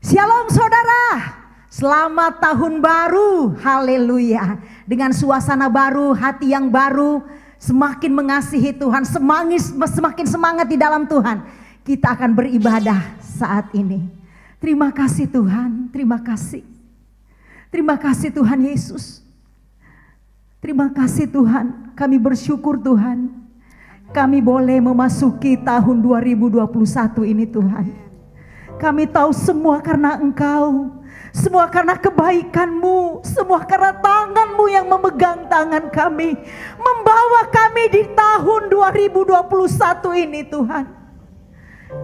Shalom saudara, selamat tahun baru, haleluya. Dengan suasana baru, hati yang baru, semakin mengasihi Tuhan, semakin semangat di dalam Tuhan. Kita akan beribadah saat ini. Terima kasih Tuhan, terima kasih. Terima kasih Tuhan Yesus. Terima kasih Tuhan, kami bersyukur Tuhan. Kami boleh memasuki tahun 2021 ini Tuhan. Kami tahu semua karena Engkau, semua karena kebaikan-Mu, semua karena tangan-Mu yang memegang tangan kami, membawa kami di tahun 2021 ini Tuhan.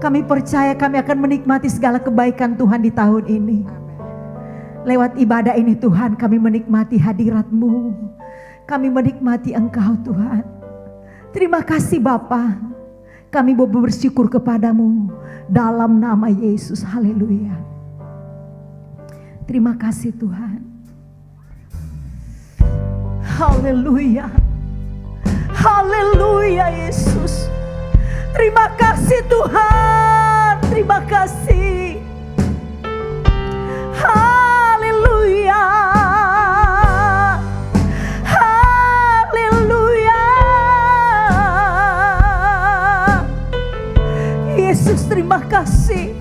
Kami percaya kami akan menikmati segala kebaikan Tuhan di tahun ini. Lewat ibadah ini Tuhan, kami menikmati hadirat-Mu, kami menikmati Engkau Tuhan. Terima kasih Bapa. Kami bersyukur kepadamu dalam nama Yesus. Haleluya. Terima kasih Tuhan. Haleluya. Haleluya Yesus. Terima kasih Tuhan. Terima kasih. Haleluya. Yesus, terima kasih.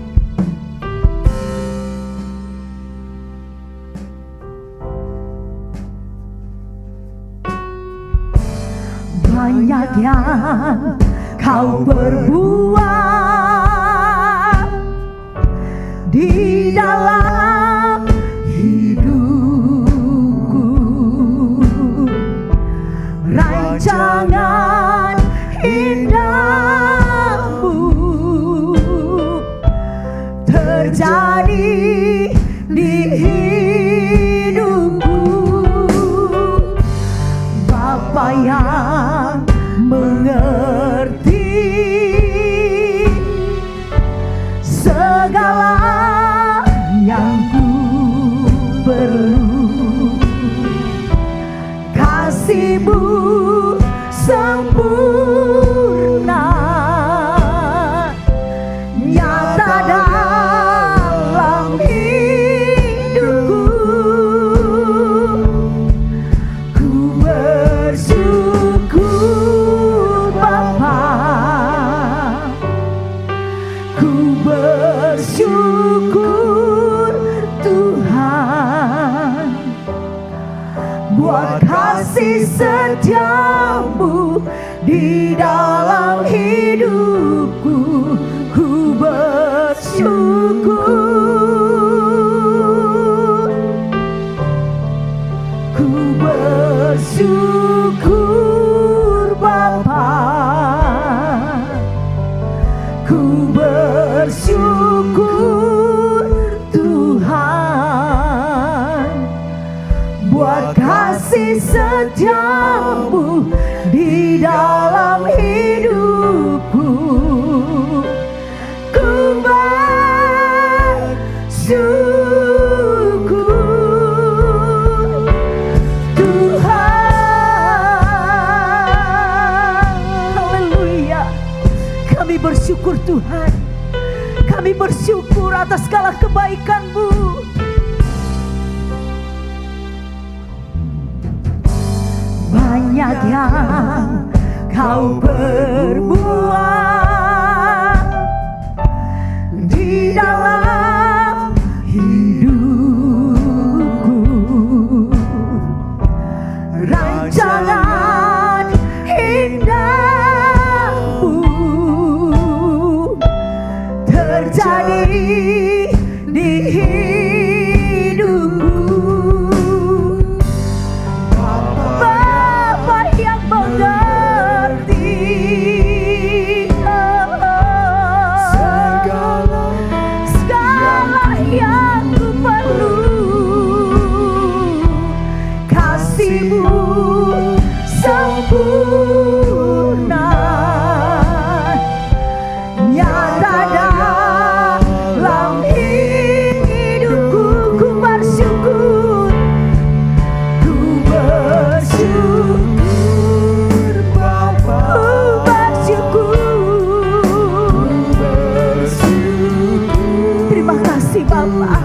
Banyak yang kau perbuat di dalam hidupku, rancangan indahmu terjadi di hidupku. Bapa yang mengerti segala yang ku perlu, kasih-Mu sempurna nyata dalam hidupku. Ku bersyukur Bapa, ku bersyukur Tuhan, buat kasih setia-Mu di dalam hidupku. Ku bersyukur, ku bersyukur Bapa, ku bersyukur Tuhan, buat kasih setia-Mu di dalam hidupku. Ku bersyukur Tuhan. Haleluya. Kami bersyukur Tuhan. Kami bersyukur atas segala kebaikan-Mu. Banyak yang kau perbuat di dalam hidupku, rancangan indahmu terjadi di hidupku. Bapa yang mengerti segala yang ku perlu, kasih-Mu sempurna nyata dalam hidupku. Ku bersyukur, ku bersyukur Bapa, ku bersyukur. Terima kasih Bapa.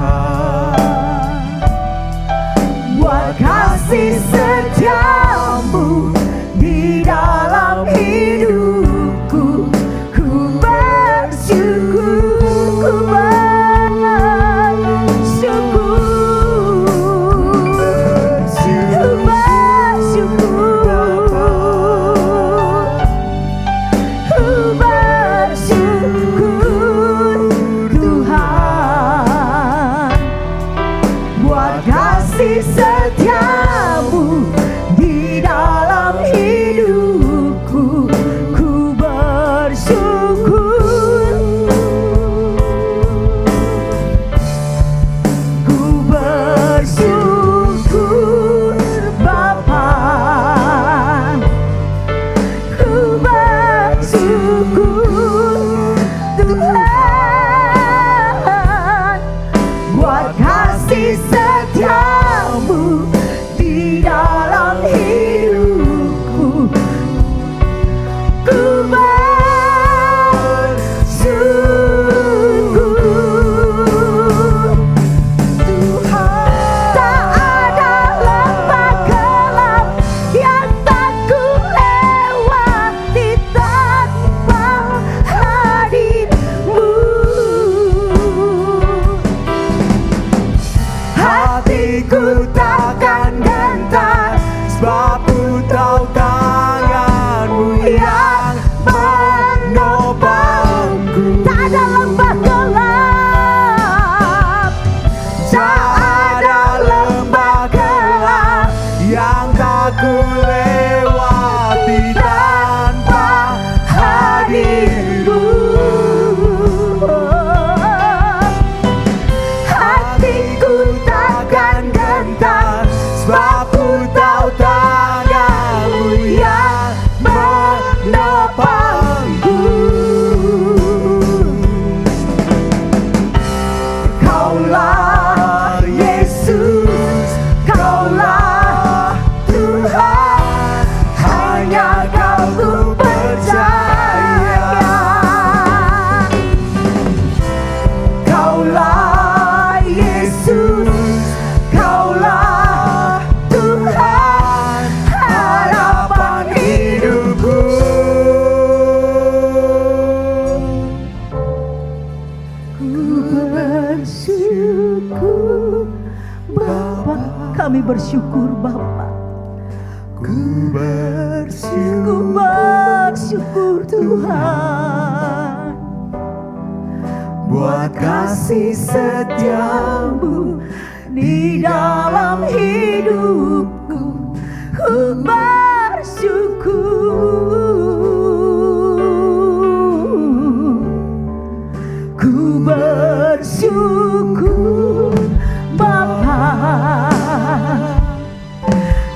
bersyukur Bapa. Ku bersyukur, Bersyukur Tuhan buat kasih setiamu di dalam hidupku. Ku bersyukur, ku bersyukur Bapa.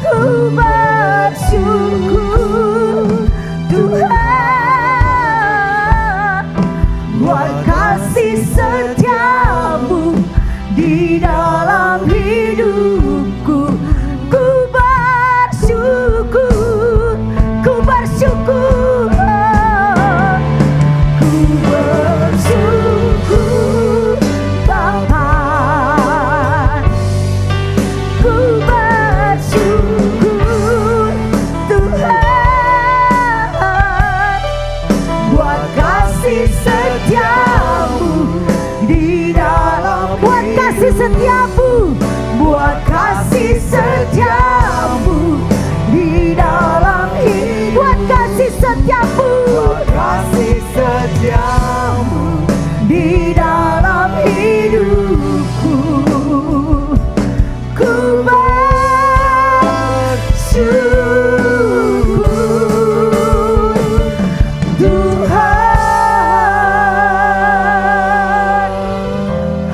Ku bersyukur Tuhan buat kasih setiamu di dalam hidupku. Ku bersyukur, ku bersyukur, ku bersyukur Bapa. Ku bersyukur Tuhan buat kasih setiamu di dalam, buat kasih setiamu, buat kasih setiamu di dalam hidup, buat kasih setiamu, buat kasih setiamu di dalam hidupku. Ku bersyukur Tuhan.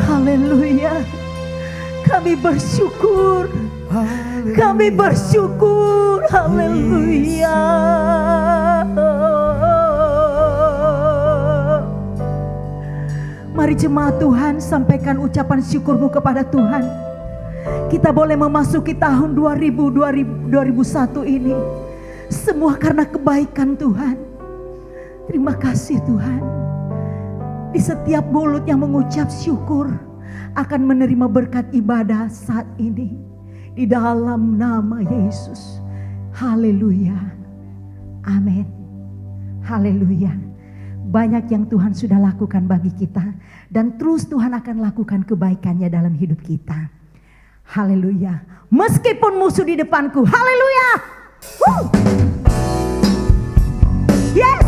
Haleluya. Kami bersyukur. Kami bersyukur. Haleluya. Mari jemaat Tuhan, sampaikan ucapan syukurmu kepada Tuhan. Kita boleh memasuki tahun 2001 ini semua karena kebaikan Tuhan. Terima kasih Tuhan. Di setiap mulut yang mengucap syukur akan menerima berkat ibadah saat ini di dalam nama Yesus. Haleluya. Amin. Haleluya. Banyak yang Tuhan sudah lakukan bagi kita dan terus Tuhan akan lakukan kebaikannya dalam hidup kita. Haleluya. Meskipun musuh di depanku. Haleluya. Woo. Yes.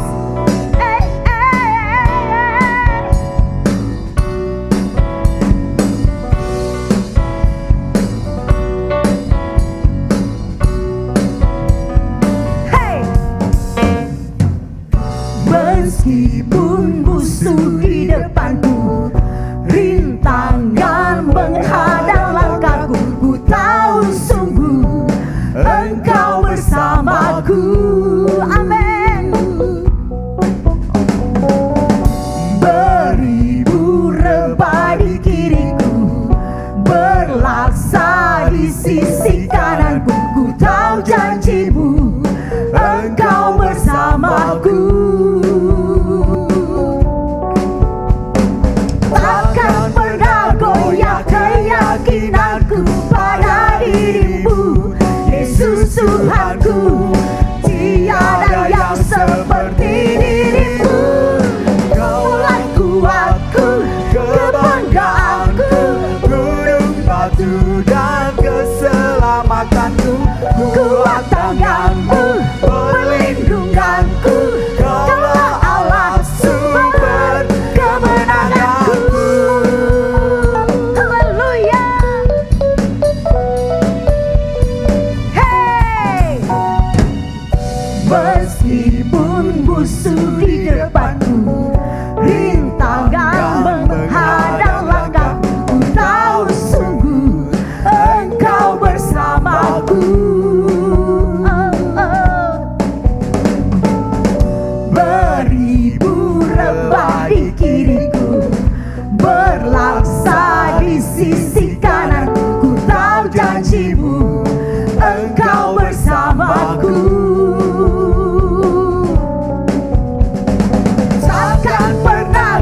Meskipun musuh di depanku, rintangan menghadang langkahku, ku tahu sungguh Engkau bersamaku. Amin. Beribu rebah di kiriku, berlaksa di sisi kananku, ku tahu janjimu Engkau bersamaku. Takkan pernah goyah keyakinanku pada dirimu, Yesus Tuhanku. Tiada yang seperti dirimu. Kaulah kuatku, kebanggaanku, gunung batu dan keselamatanku. kuat tanganmu, perlindunganku. Kaulah Allah sumber kemenanganku. Haleluya. Hey. Meskipun musuh di depanku, rintangan menghadang langkahku, ku tahu sungguh Engkau bersamaku. Beribu rebah di kiriku, berlaksa di sisi kananku, ku tahu janjimu Engkau bersamaku. Takkan pernah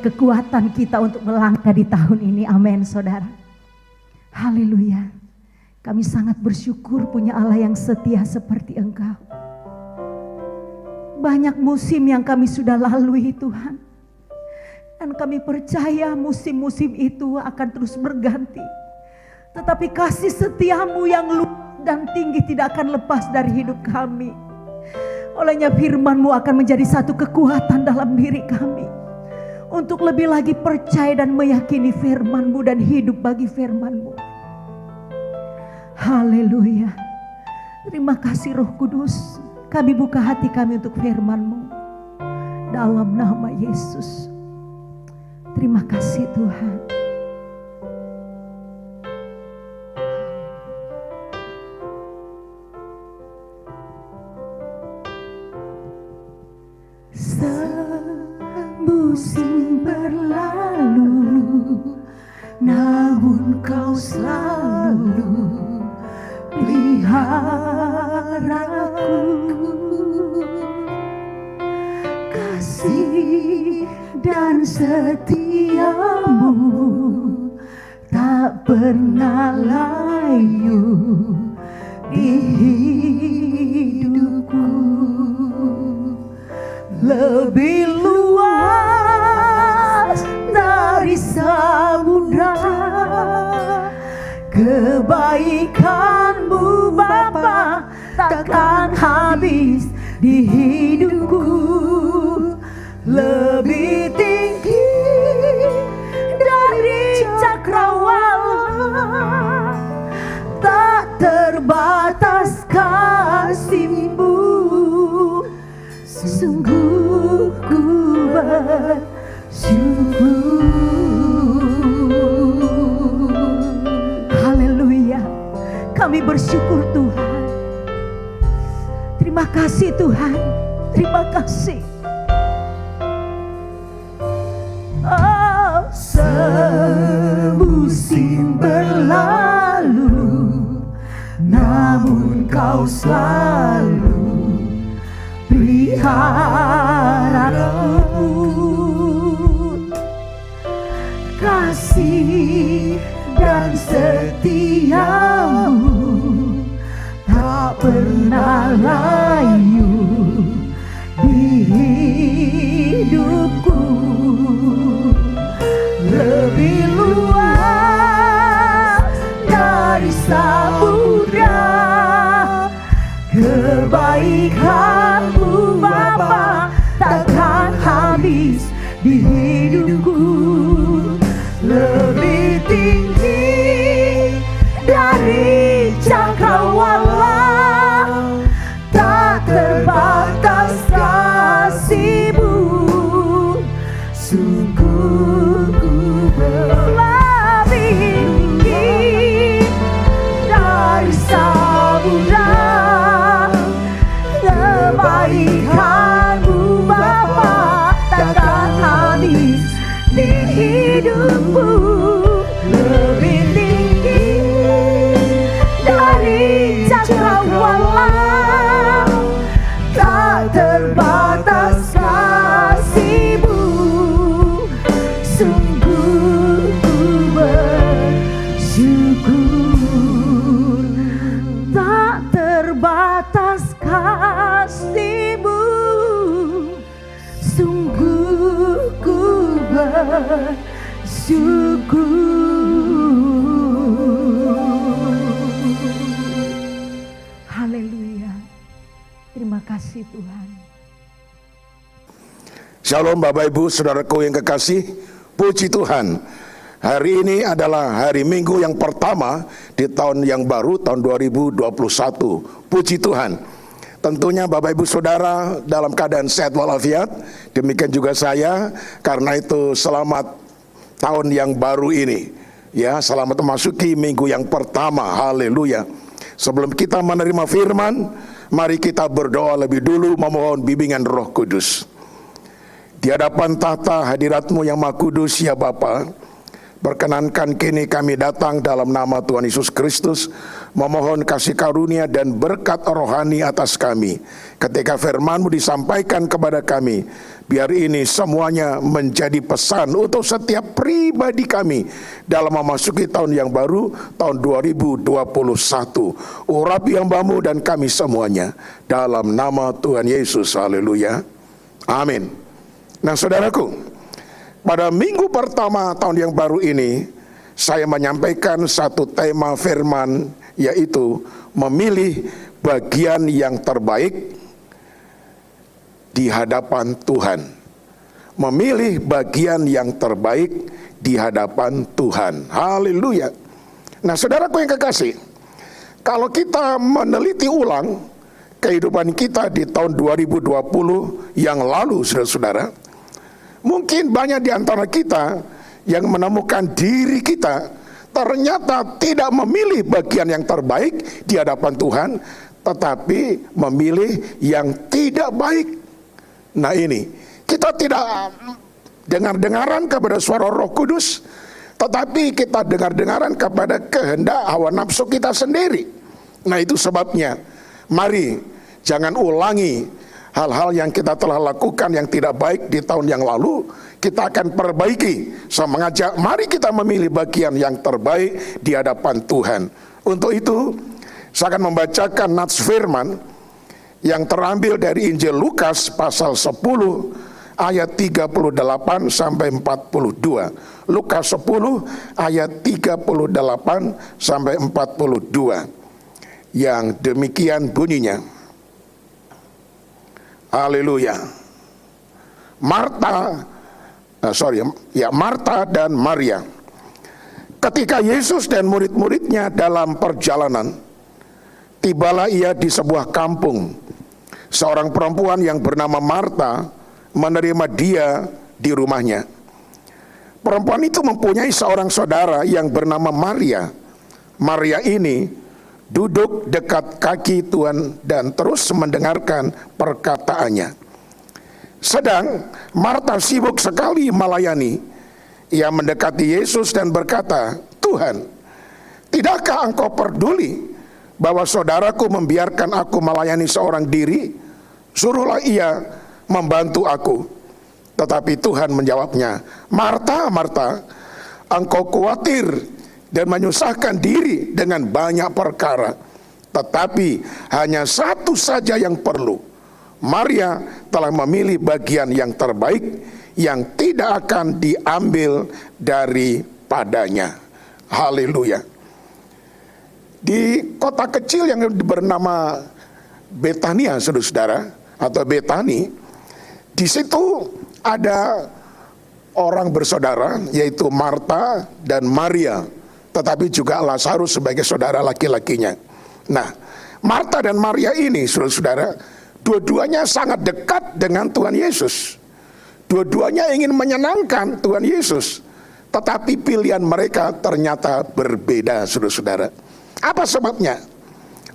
kekuatan kita untuk melangkah di tahun ini. Amin, saudara. Haleluya. Kami sangat bersyukur punya Allah yang setia seperti Engkau. Banyak musim yang kami sudah lalui Tuhan. Dan kami percaya musim-musim itu akan terus berganti. Tetapi kasih setiamu yang luas dan tinggi tidak akan lepas dari hidup kami. Olehnya firman-Mu akan menjadi satu kekuatan dalam diri kami. Untuk lebih lagi percaya dan meyakini firman-Mu dan hidup bagi firman-Mu. Haleluya. Terima kasih Roh Kudus. Kami buka hati kami untuk firman-Mu. Dalam nama Yesus. Terima kasih Tuhan. Musim berlalu, namun Kau selalu peliharaku. Kasih dan setiamu tak pernah layu di hidupku. Lebih luas dari samudra kebaikan-Mu Bapa takkan habis di hidupku. Lebih tinggi dari cakrawala, tak terbatas kasih-Mu. Sungguh ku bersyukur. Haleluya. Kami bersyukur Tuhan. Terima kasih Tuhan. Terima kasih. Oh, semusim berlalu, namun Kau selalu peliharaku. Kasih dan setiamu tak pernah layu di hidupku. Lebih luas dari samudra kebaikan-Mu Bapa takkan habis di hidupku. Lebih tinggi dari cakrawala, tak terbatas kasih-Mu. Sungguh ku lebih tinggi dari samudra kebaikan-Mu Bapa takkan habis di hidupku. Lebih tinggi dari cakrawala, tak terbatas kasih-Mu. Sungguh ku bersyukur. Tak terbatas kasih-Mu. Sungguh ku bersyukur. Haleluya. Terima kasih Tuhan. Shalom Bapak Ibu Saudaraku yang kekasih, puji Tuhan. Hari ini adalah hari Minggu yang pertama di tahun yang baru, tahun 2021. Puji Tuhan. Tentunya Bapak Ibu Saudara dalam keadaan sehat walafiat. Demikian juga saya. Karena itu selamat tahun yang baru ini. Ya, selamat memasuki minggu yang pertama. Haleluya. Sebelum kita menerima firman, mari kita berdoa lebih dulu memohon bimbingan Roh Kudus. Di hadapan tahta hadirat-Mu yang Maha Kudus ya Bapa, Perkenankan kini kami datang dalam nama Tuhan Yesus Kristus, memohon kasih karunia dan berkat rohani atas kami. Ketika firman-Mu disampaikan kepada kami, biar ini semuanya menjadi pesan untuk setiap pribadi kami dalam memasuki tahun yang baru, tahun 2021. Urapi hamba-Mu dan kami semuanya, dalam nama Tuhan Yesus. Haleluya. Amin. Nah, saudaraku, pada minggu pertama tahun yang baru ini, saya menyampaikan satu tema firman, yaitu memilih bagian yang terbaik di hadapan Tuhan. Memilih bagian yang terbaik di hadapan Tuhan. Haleluya. Nah, saudaraku yang kekasih, kalau kita meneliti ulang kehidupan kita di tahun 2020 yang lalu, saudara-saudara, mungkin banyak di antara kita yang menemukan diri kita ternyata tidak memilih bagian yang terbaik di hadapan Tuhan, tetapi memilih yang tidak baik. Nah, ini kita tidak dengar-dengaran kepada suara Roh Kudus, tetapi kita dengar-dengaran kepada kehendak hawa nafsu kita sendiri. Nah, itu sebabnya mari jangan ulangi hal-hal yang kita telah lakukan yang tidak baik di tahun yang lalu. Kita akan perbaiki. Saya mengajak, mari kita memilih bagian yang terbaik di hadapan Tuhan. Untuk itu, saya akan membacakan nats firman yang terambil dari Injil Lukas pasal 10 ayat 38 sampai 42. Lukas 10 ayat 38 sampai 42. Yang demikian bunyinya. Haleluya. Marta dan Maria. Ketika Yesus dan murid-muridnya dalam perjalanan, tibalah ia di sebuah kampung. Seorang perempuan yang bernama Marta menerima dia di rumahnya. Perempuan itu mempunyai seorang saudara yang bernama Maria. Maria ini duduk dekat kaki Tuhan dan terus mendengarkan perkataannya. Sedang Marta sibuk sekali melayani. Ia mendekati Yesus dan berkata, "Tuhan, tidakkah engkau peduli bahwa saudaraku membiarkan aku melayani seorang diri? Suruhlah ia membantu aku." Tetapi Tuhan menjawabnya, "Marta, Marta, engkau khawatir dan menyusahkan diri dengan banyak perkara, tetapi hanya satu saja yang perlu. Maria telah memilih bagian yang terbaik yang tidak akan diambil daripadanya." Haleluya. Di kota kecil yang bernama Betania, saudara-saudara, atau Betani, di situ ada orang bersaudara, yaitu Marta dan Maria, tetapi juga Lazarus sebagai saudara laki-lakinya. Nah, Marta dan Maria ini, saudara-saudara, dua-duanya sangat dekat dengan Tuhan Yesus. Dua-duanya ingin menyenangkan Tuhan Yesus, tetapi pilihan mereka ternyata berbeda, saudara-saudara. Apa sebabnya?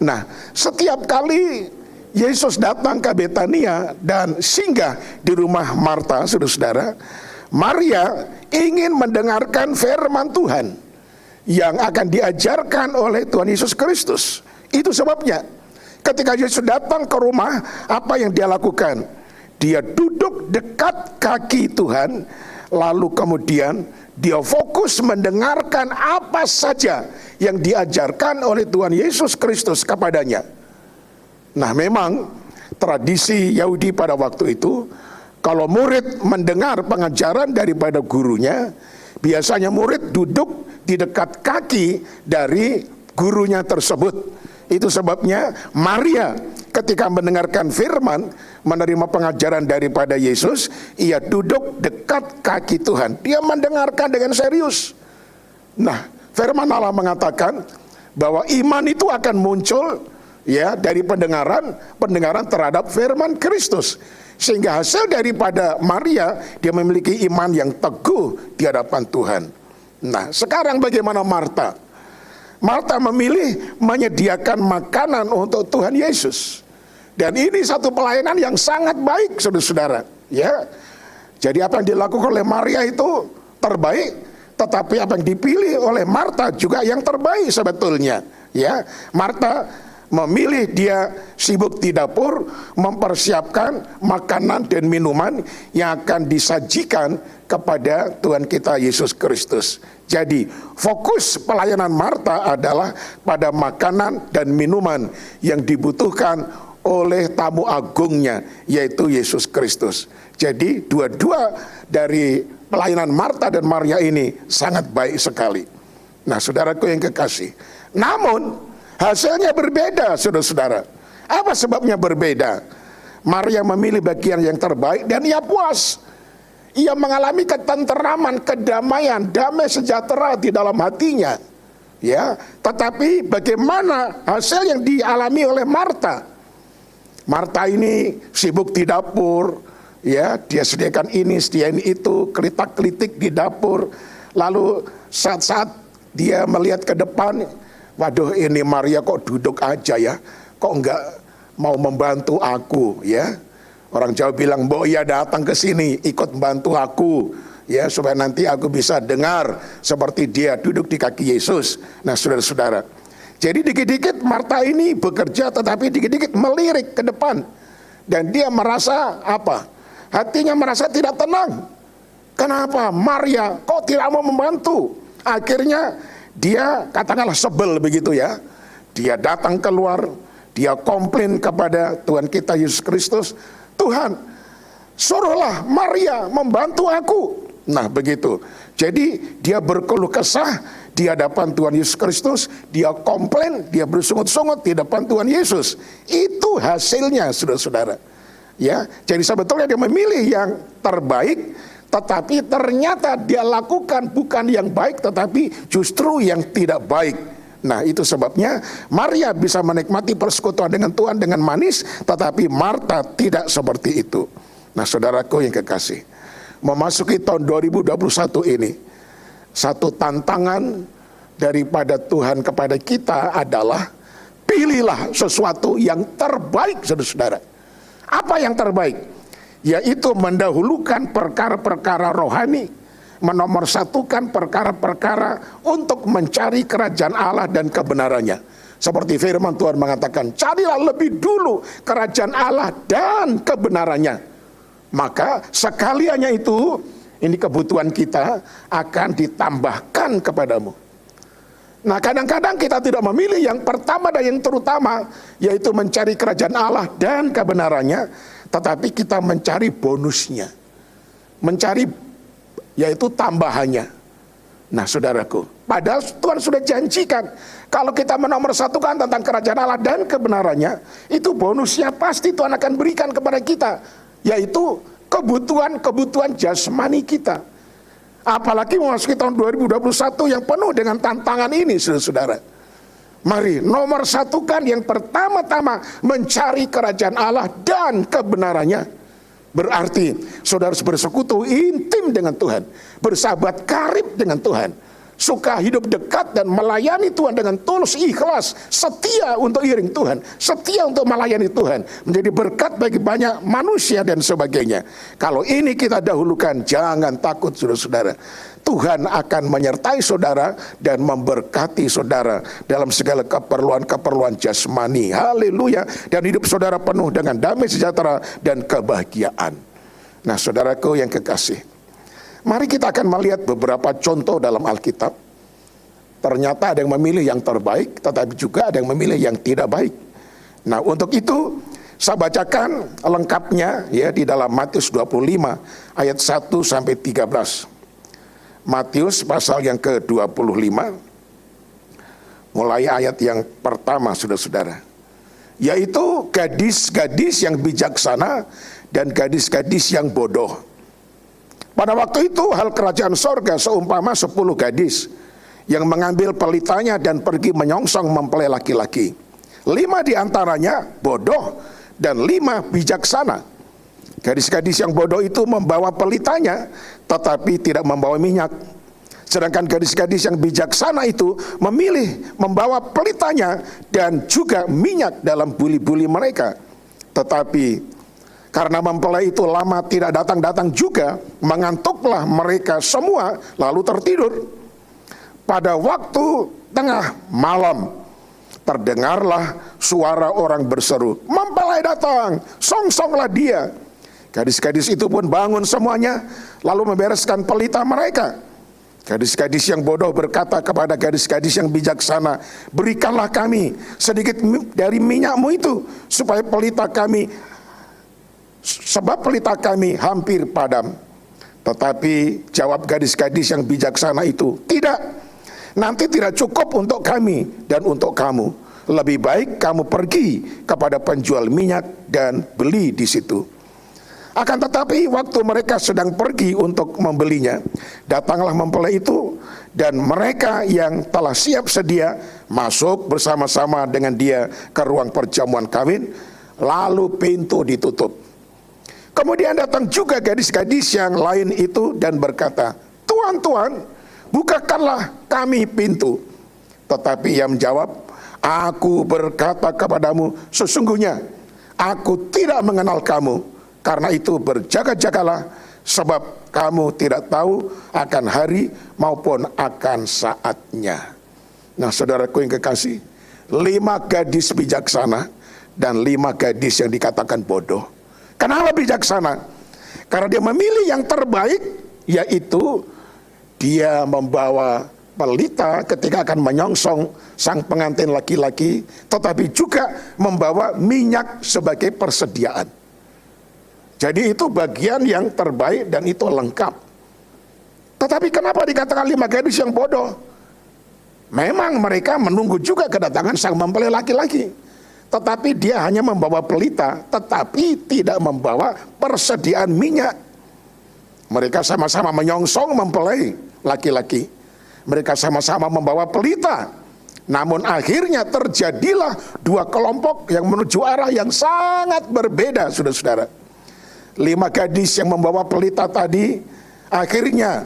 Nah, setiap kali Yesus datang ke Betania dan singgah di rumah Marta, saudara-saudara, Maria ingin mendengarkan firman Tuhan yang akan diajarkan oleh Tuhan Yesus Kristus. Itu sebabnya ketika Yesus datang ke rumah, apa yang dia lakukan? Dia duduk dekat kaki Tuhan, lalu kemudian dia fokus mendengarkan apa saja yang diajarkan oleh Tuhan Yesus Kristus kepadanya. Nah, memang tradisi Yahudi pada waktu itu, kalau murid mendengar pengajaran daripada gurunya, biasanya murid duduk di dekat kaki dari gurunya tersebut. Itu sebabnya Maria ketika mendengarkan firman, menerima pengajaran daripada Yesus, ia duduk dekat kaki Tuhan. Dia mendengarkan dengan serius. Nah, firman Allah mengatakan bahwa iman itu akan muncul ya dari pendengaran terhadap firman Kristus. Sehingga hasil daripada Maria, dia memiliki iman yang teguh di hadapan Tuhan. Nah, sekarang bagaimana Marta? Marta memilih menyediakan makanan untuk Tuhan Yesus. Dan ini satu pelayanan yang sangat baik, saudara-saudara. Ya, jadi apa yang dilakukan oleh Maria itu terbaik. tetapi apa yang dipilih oleh Marta juga yang terbaik sebetulnya. Ya, Marta memilih, dia sibuk di dapur mempersiapkan makanan dan minuman yang akan disajikan kepada Tuhan kita Yesus Kristus. Jadi fokus pelayanan Marta adalah pada makanan dan minuman yang dibutuhkan oleh tamu agungnya, yaitu Yesus Kristus. Jadi dua-dua dari pelayanan Marta dan Maria ini sangat baik sekali. Nah, saudaraku yang kekasih, namun hasilnya berbeda, saudara-saudara. Apa sebabnya berbeda? Maria memilih bagian yang terbaik dan ia puas. Ia mengalami ketenteraman, kedamaian, damai sejahtera di dalam hatinya. Ya, tetapi bagaimana hasil yang dialami oleh Marta? Marta ini sibuk di dapur, ya, dia sediakan ini, sediakan itu, kelitak-kelitik di dapur. Lalu saat-saat dia melihat ke depan, waduh, ini Maria kok duduk aja ya, kok enggak mau membantu aku, ya. Orang Jawa bilang, "Mbok ya datang ke sini, ikut membantu aku, ya, supaya nanti aku bisa dengar seperti dia duduk di kaki Yesus." Nah, saudara-saudara, jadi dikit-dikit Marta ini bekerja, tetapi dikit-dikit melirik ke depan, dan dia merasa apa? Hatinya merasa tidak tenang. Kenapa Maria kok tidak mau membantu? Akhirnya dia katakanlah sebel begitu ya. Dia datang keluar, dia komplain kepada Tuhan kita Yesus Kristus, "Tuhan, suruhlah Maria membantu aku." Nah, begitu. Jadi dia berkeluh kesah di hadapan Tuhan Yesus Kristus, dia komplain, dia bersungut-sungut di depan Tuhan Yesus. Itu hasilnya, saudara-saudara. Ya, jadi sebetulnya dia memilih yang terbaik, tetapi ternyata dia lakukan bukan yang baik, tetapi justru yang tidak baik. Nah, itu sebabnya Maria bisa menikmati persekutuan dengan Tuhan dengan manis, tetapi Marta tidak seperti itu. Nah, saudaraku yang kekasih, memasuki tahun 2021 ini, satu tantangan daripada Tuhan kepada kita adalah pilihlah sesuatu yang terbaik, saudara-saudara. Apa yang terbaik? Yaitu mendahulukan perkara-perkara rohani, menomorsatukan perkara-perkara untuk mencari kerajaan Allah dan kebenarannya. Seperti firman Tuhan mengatakan, carilah lebih dulu kerajaan Allah dan kebenarannya. Maka sekaliannya itu, ini kebutuhan kita akan ditambahkan kepadamu. Nah, kadang-kadang kita tidak memilih yang pertama dan yang terutama, yaitu mencari kerajaan Allah dan kebenarannya, tetapi kita mencari bonusnya, mencari yaitu tambahannya. Nah, saudaraku, padahal Tuhan sudah janjikan, kalau kita menomorsatukan tentang kerajaan Allah dan kebenarannya, itu bonusnya pasti Tuhan akan berikan kepada kita, yaitu kebutuhan jasmani kita. Apalagi memasuki tahun 2021 yang penuh dengan tantangan ini, saudara-saudara. Mari nomor satukan yang pertama-tama mencari kerajaan Allah dan kebenarannya. Berarti saudara harus bersekutu intim dengan Tuhan, bersahabat karib dengan Tuhan, suka hidup dekat dan melayani Tuhan dengan tulus, ikhlas, setia untuk iring Tuhan, setia untuk melayani Tuhan, menjadi berkat bagi banyak manusia dan sebagainya. Kalau ini kita dahulukan, jangan takut, saudara-saudara. Tuhan akan menyertai saudara dan memberkati saudara dalam segala keperluan-keperluan jasmani. Haleluya. Dan hidup saudara penuh dengan damai sejahtera dan kebahagiaan. Nah, saudaraku yang kekasih, mari kita akan melihat beberapa contoh dalam Alkitab. Ternyata ada yang memilih yang terbaik, tetapi juga ada yang memilih yang tidak baik. Nah, untuk itu saya bacakan lengkapnya ya di dalam Matius 25 ayat 1 sampai 13. Matius pasal yang ke-25, mulai ayat yang pertama, saudara-saudara, yaitu gadis-gadis yang bijaksana dan gadis-gadis yang bodoh. Pada waktu itu hal kerajaan sorga seumpama 10 gadis yang mengambil pelitanya dan pergi menyongsong mempelai laki-laki. 5 diantaranya bodoh dan 5 bijaksana. Gadis-gadis yang bodoh itu membawa pelitanya, tetapi tidak membawa minyak. Sedangkan gadis-gadis yang bijaksana itu memilih membawa pelitanya dan juga minyak dalam buli-buli mereka. Tetapi Karena mempelai itu lama tidak datang-datang juga, mengantuklah mereka semua lalu tertidur. Pada waktu tengah malam, terdengarlah suara orang berseru, "Mempelai datang, songsonglah dia." Gadis-gadis itu pun bangun semuanya, lalu membereskan pelita mereka. Gadis-gadis yang bodoh berkata kepada gadis-gadis yang bijaksana, "Berikanlah kami sedikit dari minyakmu itu, supaya sebab pelita kami hampir padam." Tetapi jawab gadis-gadis yang bijaksana itu, "Tidak, nanti tidak cukup untuk kami dan untuk kamu. Lebih baik kamu pergi kepada penjual minyak dan beli di situ." Akan tetapi waktu mereka sedang pergi untuk membelinya, datanglah mempelai itu, dan mereka yang telah siap sedia masuk bersama-sama dengan dia ke ruang perjamuan kawin, lalu pintu ditutup. Kemudian datang juga gadis-gadis yang lain itu dan berkata, "Tuan, Tuan, bukakanlah kami pintu." Tetapi ia menjawab, "Aku berkata kepadamu, sesungguhnya aku tidak mengenal kamu. Karena itu berjaga-jagalah, sebab kamu tidak tahu akan hari maupun akan saatnya." Nah, saudaraku yang kekasih, 5 gadis bijaksana dan 5 gadis yang dikatakan bodoh. Kenapa bijaksana? Karena dia memilih yang terbaik, yaitu dia membawa pelita ketika akan menyongsong sang pengantin laki-laki, tetapi juga membawa minyak sebagai persediaan. Jadi itu bagian yang terbaik dan itu lengkap. Tetapi kenapa dikatakan 5 gadis yang bodoh? Memang mereka menunggu juga kedatangan sang mempelai laki-laki. Tetapi dia hanya membawa pelita, tetapi tidak membawa persediaan minyak. Mereka sama-sama menyongsong mempelai laki-laki. Mereka sama-sama membawa pelita. Namun akhirnya terjadilah 2 kelompok yang menuju arah yang sangat berbeda, saudara-saudara. 5 gadis yang membawa pelita tadi, akhirnya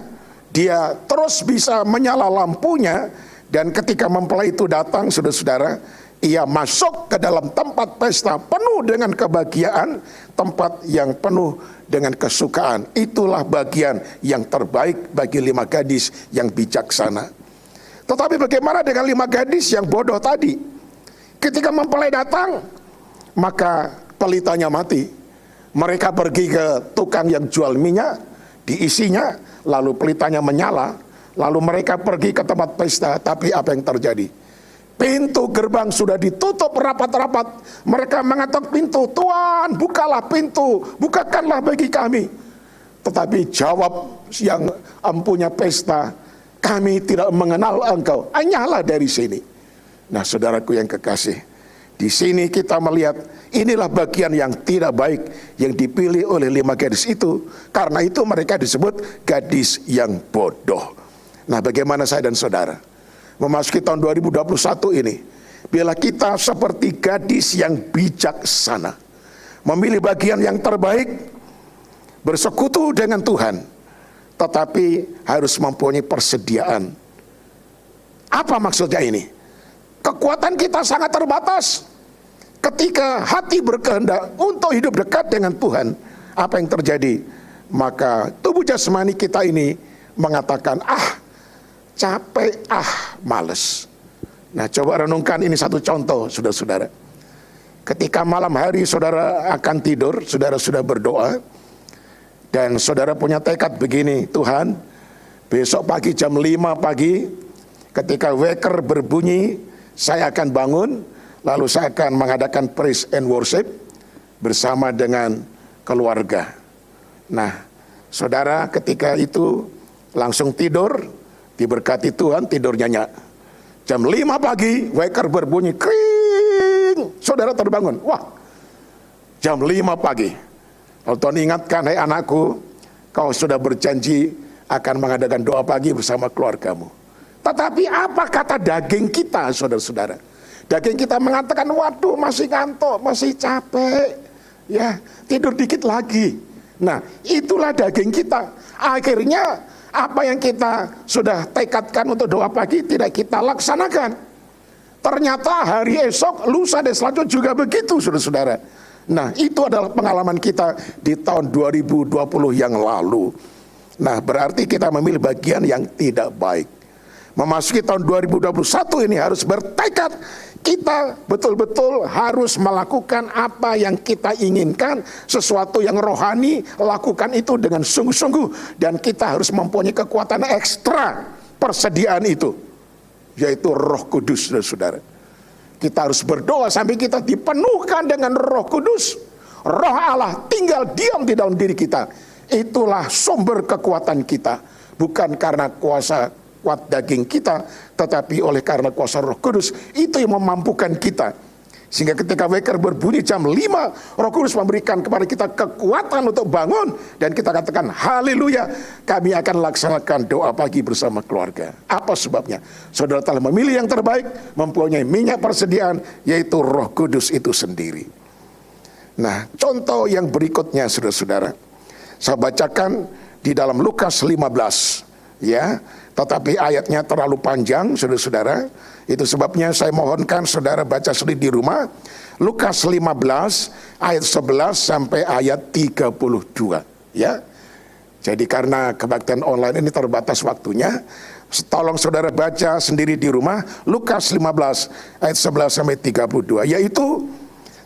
dia terus bisa menyala lampunya, dan ketika mempelai itu datang, saudara-saudara, ia masuk ke dalam tempat pesta penuh dengan kebahagiaan, tempat yang penuh dengan kesukaan. Itulah bagian yang terbaik bagi 5 gadis yang bijaksana. Tetapi bagaimana dengan 5 gadis yang bodoh tadi? Ketika mempelai datang, maka pelitanya mati. Mereka pergi ke tukang yang jual minyak, diisinya, lalu pelitanya menyala, lalu mereka pergi ke tempat pesta. Tapi apa yang terjadi? Pintu gerbang sudah ditutup rapat-rapat. Mereka mengetok pintu, "Tuan, bukalah pintu, bukakanlah bagi kami." Tetapi jawab yang empunya pesta, "Kami tidak mengenal engkau, hanyalah dari sini." Nah, saudaraku yang kekasih, di sini kita melihat inilah bagian yang tidak baik yang dipilih oleh 5 gadis itu. Karena itu mereka disebut gadis yang bodoh. Nah, bagaimana saya dan saudara memasuki tahun 2021 ini? Bila kita seperti gadis yang bijaksana, memilih bagian yang terbaik, bersekutu dengan Tuhan, tetapi harus mempunyai persediaan. Apa maksudnya ini? Kekuatan kita sangat terbatas. Ketika hati berkehendak untuk hidup dekat dengan Tuhan, apa yang terjadi? Maka tubuh jasmani kita ini mengatakan, capek, males. Nah, coba renungkan ini satu contoh, saudara-saudara. Ketika malam hari saudara akan tidur, saudara sudah berdoa, dan saudara punya tekad begini, "Tuhan, besok pagi jam 5 pagi, ketika waker berbunyi, saya akan bangun, lalu saya akan mengadakan praise and worship bersama dengan keluarga." Nah, saudara ketika itu langsung tidur, diberkati Tuhan, tidur nyenyak. Jam 5 pagi, waker berbunyi, kring, saudara terbangun. Wah, jam 5 pagi. Lalu Tuhan ingatkan, "Hai anakku, kau sudah berjanji akan mengadakan doa pagi bersama keluargamu." Tetapi apa kata daging kita, saudara-saudara? Daging kita mengatakan, "Waduh, masih ngantuk, masih capek, ya tidur dikit lagi." Nah, itulah daging kita. Akhirnya apa yang kita sudah tekadkan untuk doa pagi tidak kita laksanakan. Ternyata hari esok, lusa dan selanjutnya juga begitu, saudara-saudara. Nah, itu adalah pengalaman kita di tahun 2020 yang lalu. Nah, berarti kita memilih bagian yang tidak baik. Memasuki tahun 2021 ini harus bertekad, kita betul-betul harus melakukan apa yang kita inginkan, sesuatu yang rohani, lakukan itu dengan sungguh-sungguh, dan kita harus mempunyai kekuatan ekstra persediaan itu, yaitu Roh Kudus, saudara. Kita harus berdoa sampai kita dipenuhkan dengan Roh Kudus. Roh Allah tinggal diam di dalam diri kita. Itulah sumber kekuatan kita, bukan karena kuasa kuat daging kita, tetapi oleh karena kuasa Roh Kudus. Itu yang memampukan kita. Sehingga ketika waker berbunyi jam 5, Roh Kudus memberikan kepada kita kekuatan untuk bangun, dan kita katakan haleluya, kami akan laksanakan doa pagi bersama keluarga. Apa sebabnya? Saudara telah memilih yang terbaik, mempunyai minyak persediaan, yaitu Roh Kudus itu sendiri. Nah, contoh yang berikutnya, saudara-saudara, saya bacakan di dalam Lukas 15, ya. Tetapi ayatnya terlalu panjang, saudara-saudara. Itu sebabnya saya mohonkan saudara baca sendiri di rumah. Lukas 15 ayat 11 sampai ayat 32, ya. Jadi karena kebaktian online ini terbatas waktunya, tolong saudara baca sendiri di rumah. Lukas 15 ayat 11 sampai 32, yaitu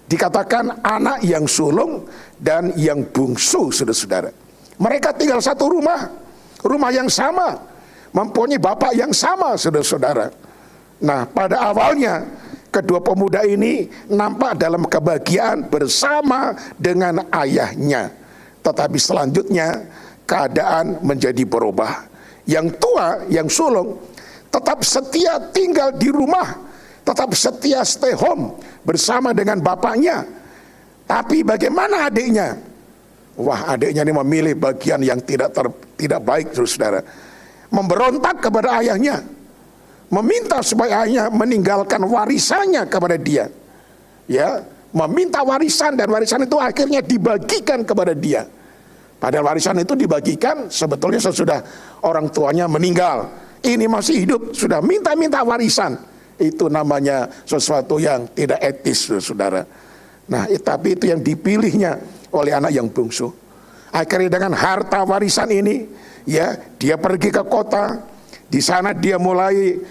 dikatakan anak yang sulung dan yang bungsu, saudara-saudara. Mereka tinggal satu rumah yang sama, mempunyai bapak yang sama, saudara-saudara. Nah, pada awalnya kedua pemuda ini nampak dalam kebahagiaan bersama dengan ayahnya. Tetapi selanjutnya keadaan menjadi berubah. Yang tua, yang sulung, tetap setia tinggal di rumah, tetap setia stay home bersama dengan bapaknya. Tapi bagaimana adiknya? Wah, adiknya ini memilih bagian yang tidak baik, saudara. Memberontak kepada ayahnya, meminta supaya ayahnya meninggalkan warisannya kepada dia. Ya, meminta warisan, dan warisan itu akhirnya dibagikan kepada dia. Padahal warisan itu dibagikan sebetulnya sesudah orang tuanya meninggal. Ini masih hidup, sudah minta-minta warisan. Itu namanya sesuatu yang tidak etis, saudara. Nah, tapi itu yang dipilihnya oleh anak yang bungsu. Akhirnya dengan harta warisan ini, ya, dia pergi ke kota. Di sana dia mulai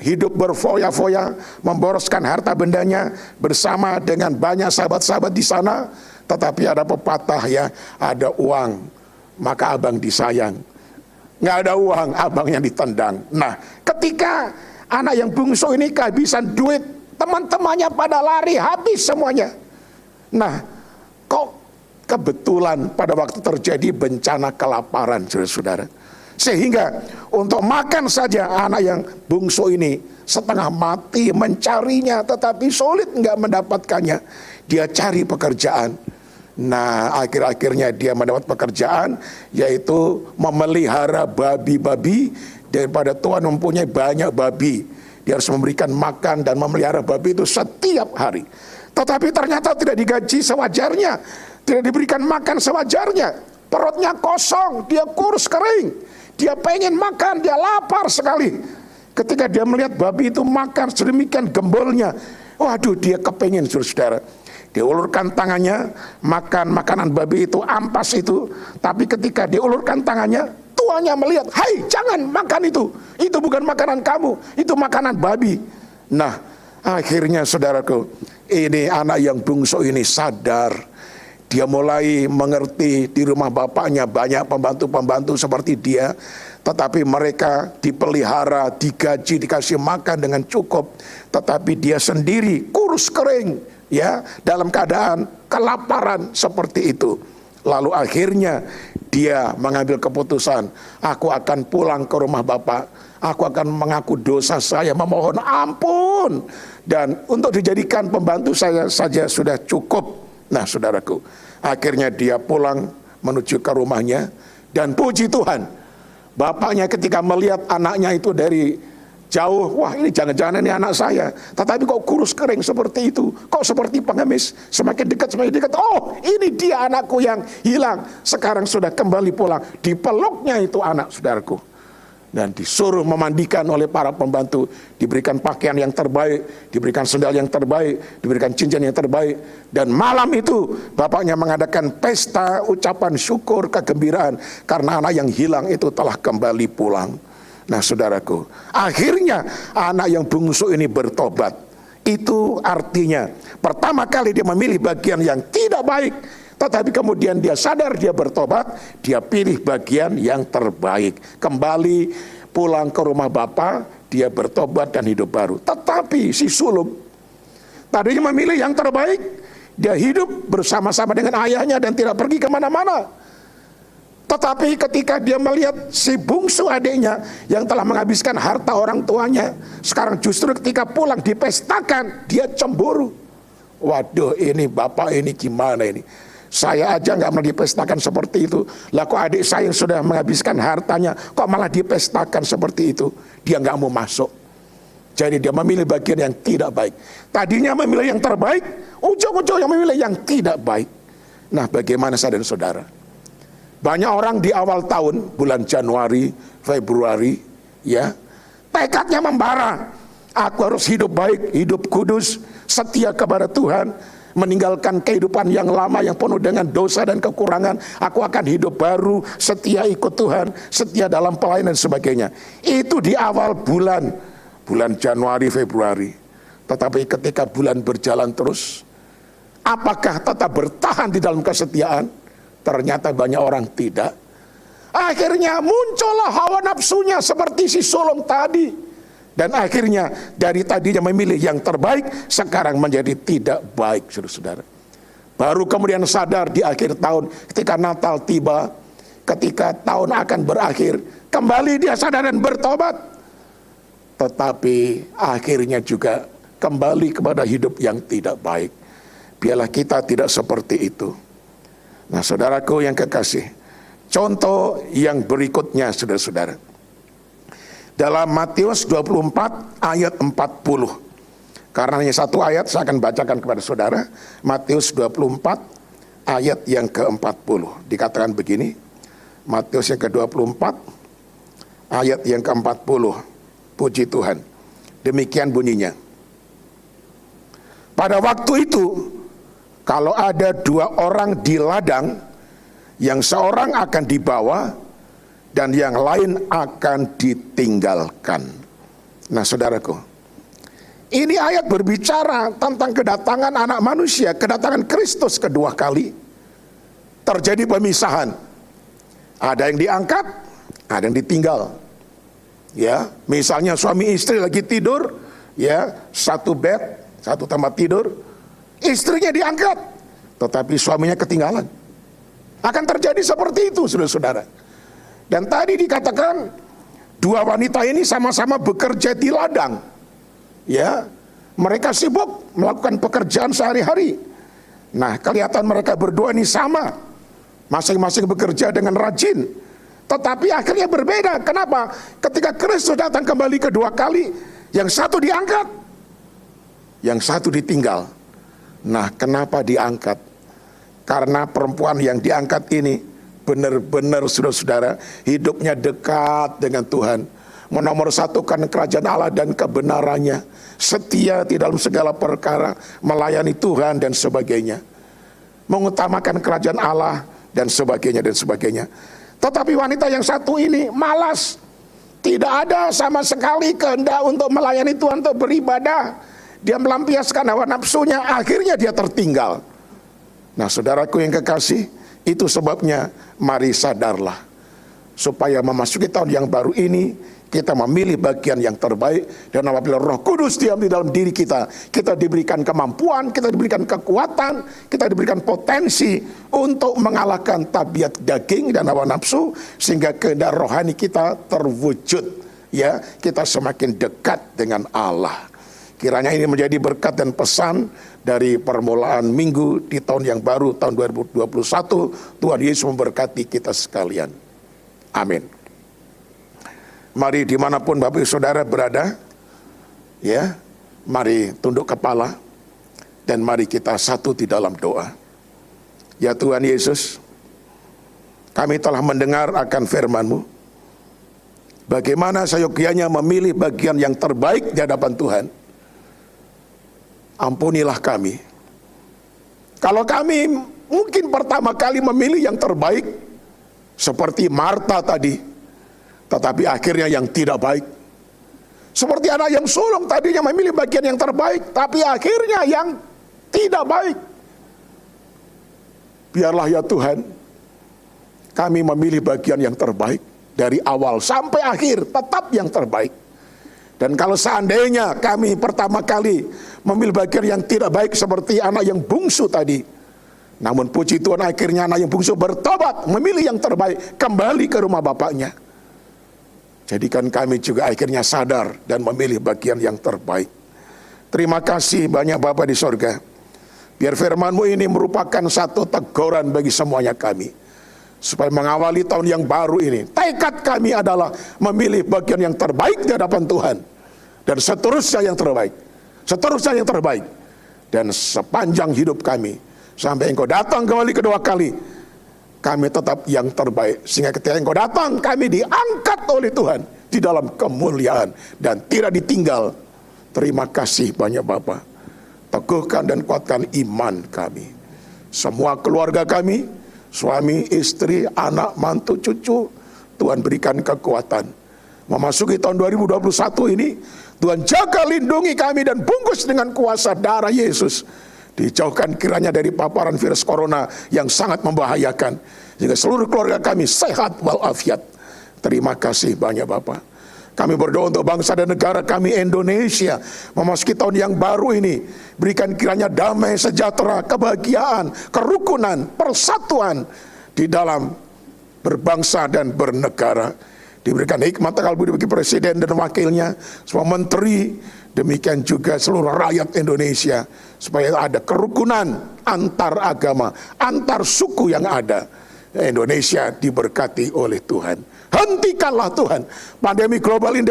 hidup berfoya-foya, memboroskan harta bendanya bersama dengan banyak sahabat-sahabat di sana. Tetapi ada pepatah, ya, ada uang maka abang disayang, nggak ada uang abangnya ditendang. Nah, ketika anak yang bungsu ini kehabisan duit, teman-temannya pada lari habis semuanya. Nah, kok kebetulan pada waktu terjadi bencana kelaparan, saudara-saudara. Sehingga untuk makan saja anak yang bungsu ini setengah mati mencarinya, tetapi sulit nggak mendapatkannya. Dia cari pekerjaan. Nah, akhir-akhirnya dia mendapat pekerjaan, yaitu memelihara babi-babi. Daripada Tuhan mempunyai banyak babi, dia harus memberikan makan dan memelihara babi itu setiap hari. Tetapi ternyata tidak digaji sewajarnya, tidak diberikan makan sewajarnya. Perutnya kosong, dia kurus kering, dia pengen makan, dia lapar sekali. Ketika dia melihat babi itu makan sedemikian gembolnya, waduh, dia kepengen, saudara. Dia ulurkan tangannya, makan makanan babi itu, ampas itu. Tapi ketika dia ulurkan tangannya, tuannya melihat, hai, jangan makan itu bukan makanan kamu, itu makanan babi. Nah, akhirnya saudaraku, ini anak yang bungsu ini sadar. Dia mulai mengerti di rumah bapaknya banyak pembantu-pembantu seperti dia, tetapi mereka dipelihara, digaji, dikasih makan dengan cukup, tetapi dia sendiri kurus kering, ya, dalam keadaan kelaparan seperti itu. Lalu akhirnya dia mengambil keputusan, aku akan pulang ke rumah bapak, aku akan mengaku dosa saya, memohon ampun, dan untuk dijadikan pembantu saya saja sudah cukup. Nah, saudaraku, akhirnya dia pulang menuju ke rumahnya, dan puji Tuhan, bapaknya ketika melihat anaknya itu dari jauh, wah, ini jangan-jangan ini anak saya, tetapi kok kurus kering seperti itu, kok seperti pengemis, semakin dekat, oh, ini dia anakku yang hilang, sekarang sudah kembali pulang. Dipeluknya itu anak, saudaraku. dan disuruh memandikan oleh para pembantu, diberikan pakaian yang terbaik, diberikan sendal yang terbaik, diberikan cincin yang terbaik. Dan malam itu bapaknya mengadakan pesta ucapan syukur, kegembiraan karena anak yang hilang itu telah kembali pulang. Nah saudaraku, akhirnya anak yang bungsu ini bertobat. Itu artinya pertama kali dia memilih bagian yang tidak baik, tetapi kemudian dia sadar, dia bertobat, dia pilih bagian yang terbaik. Kembali pulang ke rumah Bapa, dia bertobat dan hidup baru. Tetapi si sulung tadinya memilih yang terbaik, dia hidup bersama-sama dengan ayahnya dan tidak pergi kemana-mana. Tetapi ketika dia melihat si bungsu adiknya yang telah menghabiskan harta orang tuanya, sekarang justru ketika pulang dipestakan, dia cemburu. Waduh, ini bapak ini gimana ini? Saya aja nggak mau dipestakan seperti itu. Lah kok adik saya yang sudah menghabiskan hartanya, kok malah dipestakan seperti itu? Dia nggak mau masuk. Jadi dia memilih bagian yang tidak baik. Tadinya memilih yang terbaik, ujung-ujung yang memilih yang tidak baik. Nah bagaimana saudara dan saudara? Banyak orang di awal tahun, bulan Januari, Februari, ya, tekadnya membara. Aku harus hidup baik, hidup kudus, setia kepada Tuhan, meninggalkan kehidupan yang lama yang penuh dengan dosa dan kekurangan. Aku akan hidup baru, setia ikut Tuhan, setia dalam pelayanan dan sebagainya. Itu di awal bulan Januari, Februari. Tetapi ketika bulan berjalan terus, apakah tetap bertahan di dalam kesetiaan? Ternyata banyak orang tidak. Akhirnya muncullah hawa nafsunya seperti si sulung tadi. Dan akhirnya dari tadinya memilih yang terbaik, sekarang menjadi tidak baik, saudara-saudara. Baru kemudian sadar di akhir tahun, ketika Natal tiba, ketika tahun akan berakhir, kembali dia sadar dan bertobat. Tetapi akhirnya juga kembali kepada hidup yang tidak baik. Biarlah kita tidak seperti itu. Nah saudaraku yang kekasih, contoh yang berikutnya saudara-saudara. Dalam Matius 24 ayat 40. Karena hanya satu ayat saya akan bacakan kepada saudara. Matius 24 ayat yang ke-40. Dikatakan begini. Matius yang ke-24 ayat yang ke-40. Puji Tuhan. Demikian bunyinya. Pada waktu itu, kalau ada dua orang di ladang, yang seorang akan dibawa dan yang lain akan ditinggalkan. Nah saudaraku, ini ayat berbicara tentang kedatangan anak manusia, kedatangan Kristus kedua kali. Terjadi pemisahan. Ada yang diangkat, ada yang ditinggal. Ya, misalnya suami istri lagi tidur, ya, satu bed, satu tempat tidur. Istrinya diangkat, tetapi suaminya ketinggalan. Akan terjadi seperti itu, saudara-saudara. Dan tadi dikatakan dua wanita ini sama-sama bekerja di ladang. Ya, mereka sibuk melakukan pekerjaan sehari-hari. Nah, kelihatan mereka berdua ini sama, masing-masing bekerja dengan rajin. Tetapi akhirnya berbeda. Kenapa? Ketika Kristus datang kembali kedua kali, yang satu diangkat, yang satu ditinggal. Nah, kenapa diangkat? Karena perempuan yang diangkat ini benar-benar saudara-saudara hidupnya dekat dengan Tuhan, menomorsatukan kerajaan Allah dan kebenarannya, setia di dalam segala perkara, melayani Tuhan dan sebagainya, mengutamakan kerajaan Allah dan sebagainya dan sebagainya. Tetapi wanita yang satu ini malas, tidak ada sama sekali kehendak untuk melayani Tuhan, untuk beribadah. Dia melampiaskan hawa nafsunya, akhirnya dia tertinggal. Nah saudaraku yang kekasih, itu sebabnya mari sadarlah. Supaya memasuki tahun yang baru ini, kita memilih bagian yang terbaik. Dan apabila Roh Kudus diam di dalam diri kita, kita diberikan kemampuan, kita diberikan kekuatan, kita diberikan potensi untuk mengalahkan tabiat daging dan hawa nafsu, sehingga kehendak rohani kita terwujud. Ya, kita semakin dekat dengan Allah. Kiranya ini menjadi berkat dan pesan dari permulaan minggu di tahun yang baru, tahun 2021. Tuhan Yesus memberkati kita sekalian. Amin. Mari dimanapun Bapak Ibu Saudara berada, ya, mari tunduk kepala dan mari kita satu di dalam doa. Ya Tuhan Yesus, kami telah mendengar akan firman-Mu. bagaimana seyogianya memilih bagian yang terbaik di hadapan Tuhan. Ampunilah kami. Kalau kami mungkin pertama kali memilih yang terbaik, seperti Marta tadi, tetapi akhirnya yang tidak baik. Seperti anak yang sulung tadinya memilih bagian yang terbaik, tapi akhirnya yang tidak baik. Biarlah ya Tuhan, kami memilih bagian yang terbaik. Dari awal sampai akhir tetap yang terbaik. Dan kalau seandainya kami pertama kali memilih bagian yang tidak baik seperti anak yang bungsu tadi, namun puji Tuhan akhirnya anak yang bungsu bertobat, memilih yang terbaik, kembali ke rumah bapaknya. Jadikan kami juga akhirnya sadar dan memilih bagian yang terbaik. Terima kasih banyak Bapa di sorga. Biar firman-Mu ini merupakan satu teguran bagi semuanya kami. Supaya mengawali tahun yang baru ini, tekad kami adalah memilih bagian yang terbaik di hadapan Tuhan. Dan seterusnya yang terbaik. Seterusnya yang terbaik. Dan sepanjang hidup kami, sampai Engkau datang kembali kedua kali, kami tetap yang terbaik. Sehingga ketika Engkau datang, kami diangkat oleh Tuhan di dalam kemuliaan dan tidak ditinggal. Terima kasih banyak Bapa. Teguhkan dan kuatkan iman kami. Semua keluarga kami, suami, istri, anak, mantu, cucu, Tuhan berikan kekuatan. Memasuki tahun 2021 ini, Tuhan jaga lindungi kami dan bungkus dengan kuasa darah Yesus. Dijauhkan kiranya dari paparan virus corona yang sangat membahayakan. Sehingga seluruh keluarga kami sehat walafiat. Terima kasih banyak Bapak. Kami berdoa untuk bangsa dan negara kami Indonesia. Memasuki tahun yang baru ini, berikan kiranya damai, sejahtera, kebahagiaan, kerukunan, persatuan di dalam berbangsa dan bernegara. Diberikan hikmat akal budi bagi presiden dan wakilnya, semua menteri, demikian juga seluruh rakyat Indonesia, supaya ada kerukunan antar agama, antar suku yang ada. Indonesia diberkati oleh Tuhan. Hentikanlah Tuhan pandemi global ini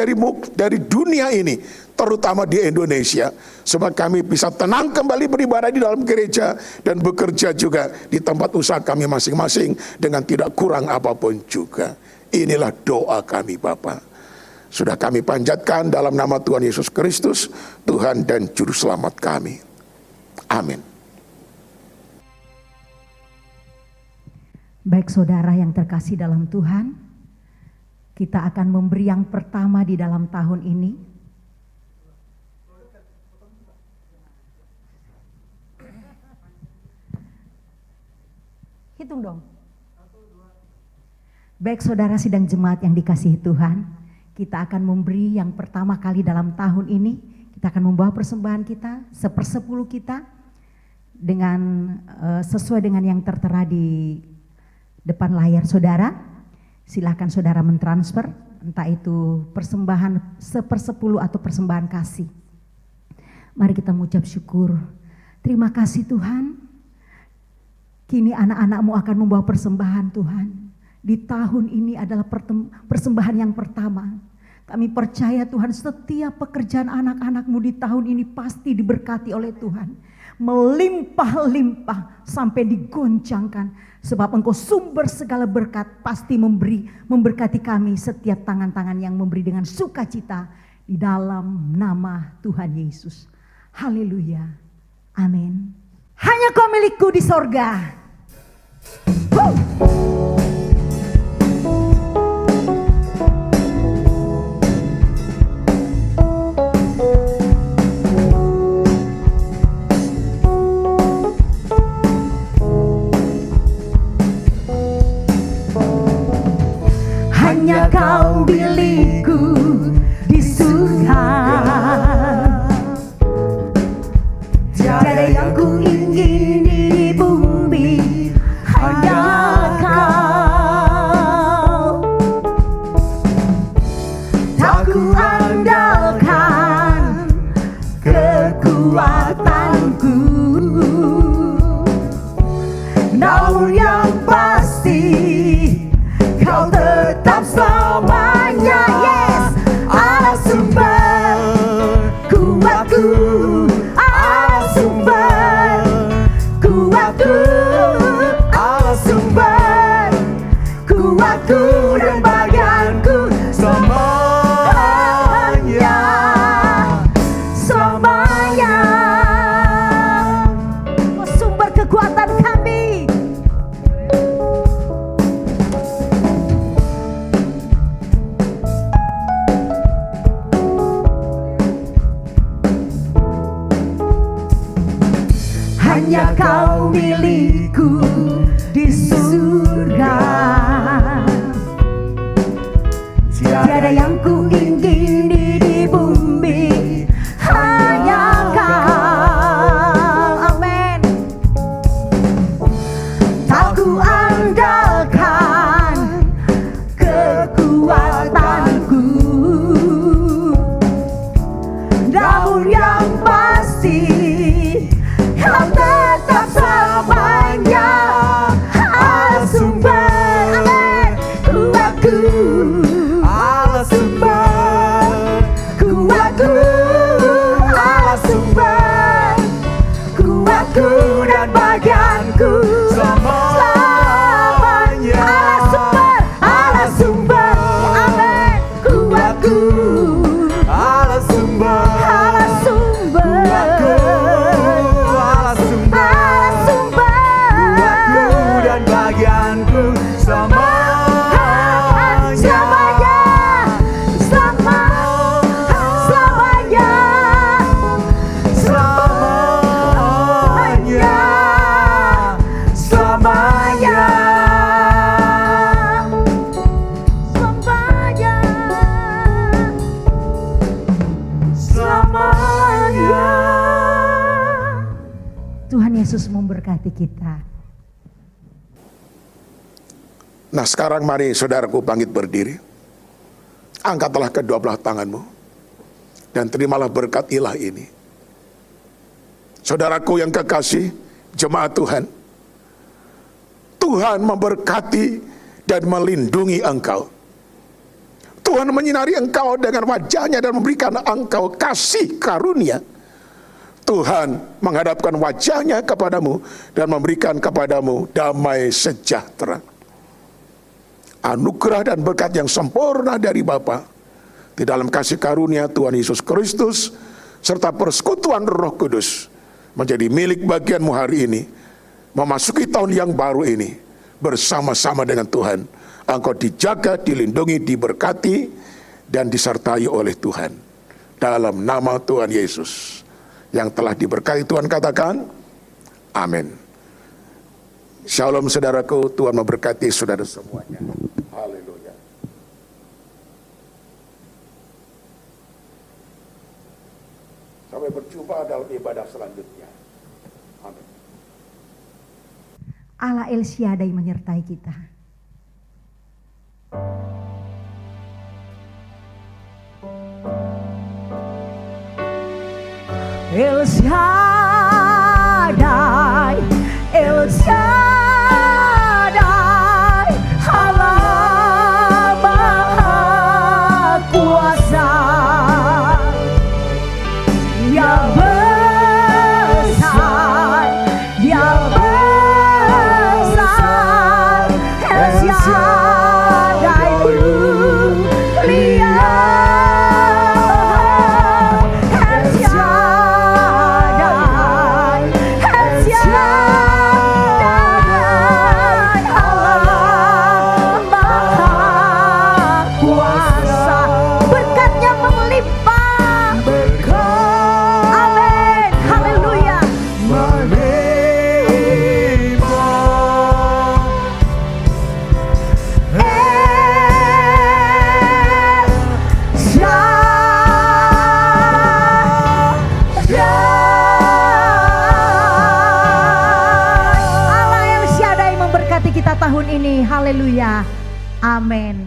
dari dunia ini, terutama di Indonesia, supaya kami bisa tenang kembali beribadah di dalam gereja dan bekerja juga di tempat usaha kami masing-masing dengan tidak kurang apapun juga. Inilah doa kami Bapa. Sudah kami panjatkan dalam nama Tuhan Yesus Kristus, Tuhan dan Juru Selamat kami. Amin. Baik saudara yang terkasih dalam Tuhan, kita akan memberi yang pertama di dalam tahun ini. Hitung dong. Baik saudara sidang jemaat yang dikasihi Tuhan, kita akan memberi yang pertama kali dalam tahun ini. Kita akan membawa persembahan kita, 1/10 kita, dengan sesuai dengan yang tertera di depan layar saudara. Silakan saudara mentransfer, entah itu persembahan 1/10 atau persembahan kasih. Mari kita mengucap syukur. Terima kasih Tuhan. Kini anak-anak-Mu akan membawa persembahan Tuhan. Di tahun ini adalah persembahan yang pertama. Kami percaya Tuhan, setiap pekerjaan anak-anak-Mu di tahun ini pasti diberkati oleh Tuhan. Melimpah-limpah sampai digoncangkan. Sebab Engkau sumber segala berkat, pasti memberkati kami setiap tangan-tangan yang memberi dengan sukacita di dalam nama Tuhan Yesus. Haleluya. Amin. Hanya Kau milikku di sorga. Hanya Kau milikku di surga. Tiada yang ku ingini di bumi, hanya Kau. Tak ku andalkan kekuatanku, namun yang pasti Kau tetap selamanya, yes. Allah sumber kuatku, Allah sumber kuatku, Allah sumber kuatku dan bagianku semua. Aku andalkan kekuatanku, namun yang pasti Kau tetap selamanya Allah sumber. Amin. Kuatku, Allah sumber, kuatku, Allah sumber, kuatku dan bagianku selamanya. Allah sumber, amin. Kuatku, Allah sumber, Allah sumber, Allah sumber, Allah sumber, kuatku dan bagianku selamanya. Tuhan Yesus memberkati kita. Nah sekarang mari saudaraku bangkit berdiri. Angkatlah kedua belah tanganmu dan terimalah berkat ilah ini. Saudaraku yang kekasih, jemaat Tuhan, Tuhan memberkati dan melindungi engkau. Tuhan menyinari engkau dengan wajahnya dan memberikan engkau kasih karunia. Tuhan menghadapkan wajahnya kepadamu dan memberikan kepadamu damai sejahtera. Anugerah dan berkat yang sempurna dari Bapa di dalam kasih karunia Tuhan Yesus Kristus serta persekutuan Roh Kudus menjadi milik bagianmu hari ini. Memasuki tahun yang baru ini bersama-sama dengan Tuhan, engkau dijaga, dilindungi, diberkati dan disertai oleh Tuhan. Dalam nama Tuhan Yesus yang telah diberkati Tuhan, katakan amin. Shalom saudaraku, Tuhan memberkati saudara semuanya. Haleluya. Sampai berjumpa dalam ibadah selanjutnya. Amin. Allah El Shaddai menyertai kita. El Shaddai, El Shaddai, Allah Maha Kuasa, yang besar, yang besar, El Shaddai mulia. Tahun ini, haleluya, amin.